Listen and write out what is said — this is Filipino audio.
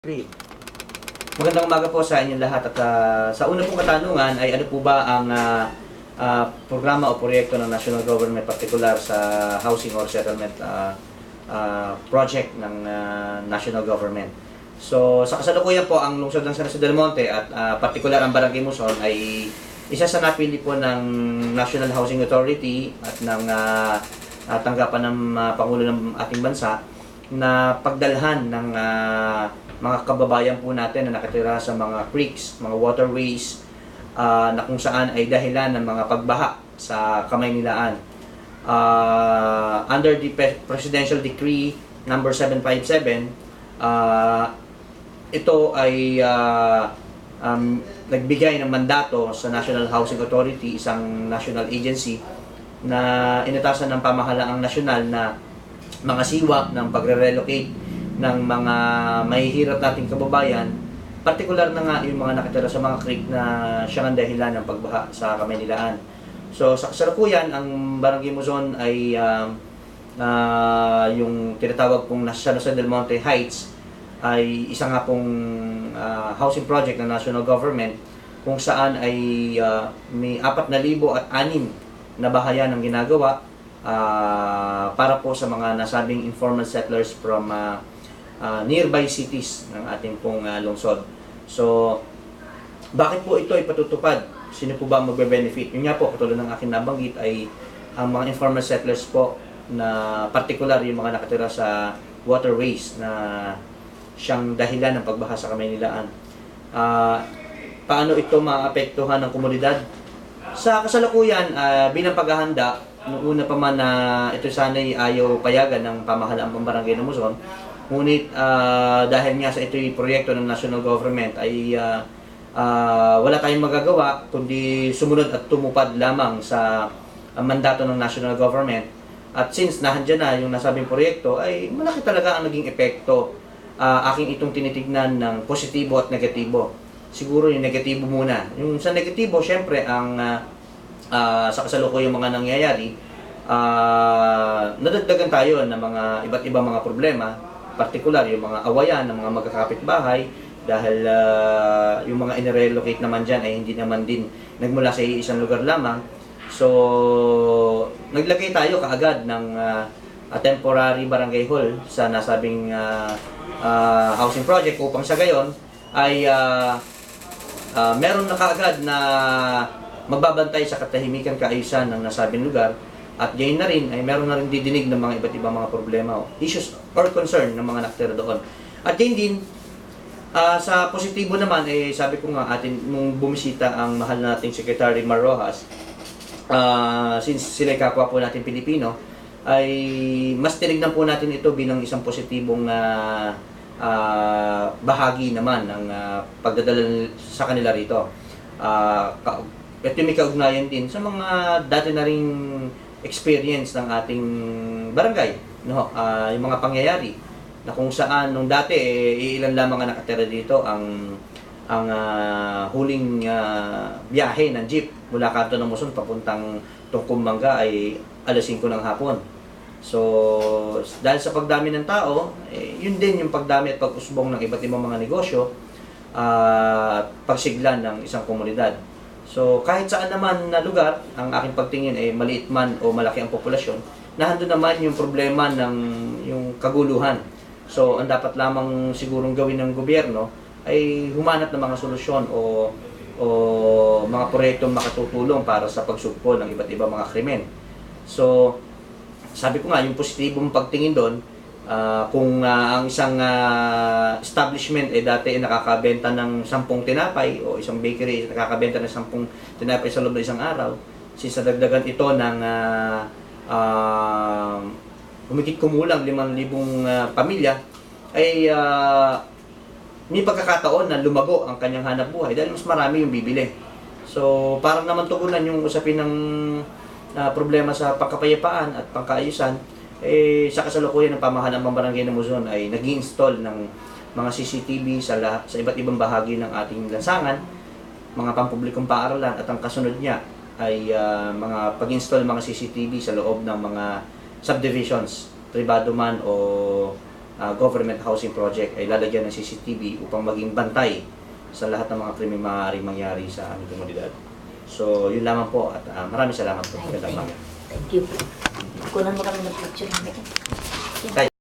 Great. Magandang umaga po sa inyong lahat at sa una pong katanungan ay ano po ba ang programa o proyekto ng national government particular sa housing or settlement project ng national government. So sa kasalukuyan po ang lungsod ng San Jose del Monte at particular ang Barangay Muson ay isa sa napili po ng National Housing Authority at ng tanggapan ng Pangulo ng ating bansa na pagdalhan ng mga kababayan po natin na nakatira sa mga creeks, mga waterways na kung saan ay dahilan ng mga pagbaha sa Kamaynilaan. Under the Presidential Decree number 757, ito ay nagbigay ng mandato sa National Housing Authority, isang national agency na inatasan ng pamahalaang nasyonal na mga siwa ng pagre-relocate ng mga mahihirap nating kababayan, partikular na nga yung mga nakatira sa mga creek na siyang ang dahilan ng pagbaha sa Kamaynilaan. So sa kasalukuyan, ang Barangay Muson ay yung tinatawag pong San Jose del Monte Heights ay isa nga pong housing project ng national government kung saan ay may 4,006 na bahayan ang ginagawa para po sa mga nasabing informal settlers from nearby cities ng ating pong lungsod. So, bakit po ito ay patutupad? Sino po ba magbe-benefit? Yun nga po, katulad ng aking nabanggit ay ang mga informal settlers po na particular yung mga nakatira sa waterways na siyang dahilan ng pagbaha sa Kamaynilaan. Paano ito maapektuhan ng komunidad? Sa kasalukuyan, bilang paghahanda, noong una pa man na ito sana'y ayaw payagan ng pamahalaang pambarangay ng Muson, ngunit dahil nga sa ito'y proyekto ng national government ay wala tayong magagawa kundi sumunod at tumupad lamang sa mandato ng national government. At since nahandyan na yung nasabing proyekto, ay malaki talaga ang naging epekto. Aking itong tinitignan ng positibo at negatibo. Siguro yung negatibo muna. Yung sa negatibo, syempre, ang sa kasalukuyang mga nangyayari, nadagdagan tayo ng mga iba't ibang mga problema, partikular yung mga awayan ng mga magkakapitbahay dahil yung mga inirelocate naman dyan ay hindi naman din nagmula sa isang lugar lamang. So, naglagay tayo kaagad ng temporary barangay hall sa nasabing housing project upang sa gayon ay meron na kaagad na magbabantay sa katahimikan kaayusan ng nasabing lugar at gayon na rin ay meron na rin didinig ng mga iba't ibang mga problema o issues or concern ng mga nakatira doon. At gayon din, sa positibo naman, sabi ko nga atin nung bumisita ang mahal nating Secretary Mar Rojas, since sila kapwa po natin Pilipino, ay mas tinignan po natin ito bilang isang positibong bahagi naman ng pagdadala sa kanila rito. Ito may kaugnayan din sa mga dati na ring experience ng ating barangay, no? Yung mga pangyayari na kung saan nung dati ilan lamang ang nakatira dito ang huling biyahe ng jeep mula Kanto ng Muson papuntang Tungkumbanga ay alas 5 ng hapon. So, dahil sa pagdami ng tao, yun din yung pagdami at pag-usbong ng iba't ibang mga negosyo at pagsiglan ng isang komunidad. So, kahit saan naman na lugar, ang aking pagtingin ay maliit man o malaki ang populasyon, nandun naman yung problema ng yung kaguluhan. So, ang dapat lamang sigurong gawin ng gobyerno ay humanap ng mga solusyon o mga proyektong makatutulong para sa pagsugpo ng iba't ibang mga krimen. So, sabi ko nga, yung positibong pagtingin doon, kung ang isang establishment dati nakakabenta ng 10 tinapay o isang bakery nakakabenta ng 10 tinapay sa loob ng isang araw, since nadagdagan ito ng humigit kumulang 5,000 pamilya, ay may pagkakataon na lumago ang kanyang hanap buhay dahil mas marami yung bibili. So, parang naman tugunan yung usapin ng problema sa pagkapayapaan at pangkaayusan, sa kasalukuyan ng pamahalaan ng Barangay ng Muson ay nag-install ng mga CCTV sa iba't ibang bahagi ng ating lansangan, mga pampublikong paaralan, at ang kasunod niya ay mga pag-install mga CCTV sa loob ng mga subdivisions, pribado man o government housing project ay lalagyan ng CCTV upang maging bantay sa lahat ng mga krimen maaaring mangyari sa aming komunidad. So, yun lamang po at maraming salamat po. Magandang umaga. Thank you. Kunan mo kami ng picture.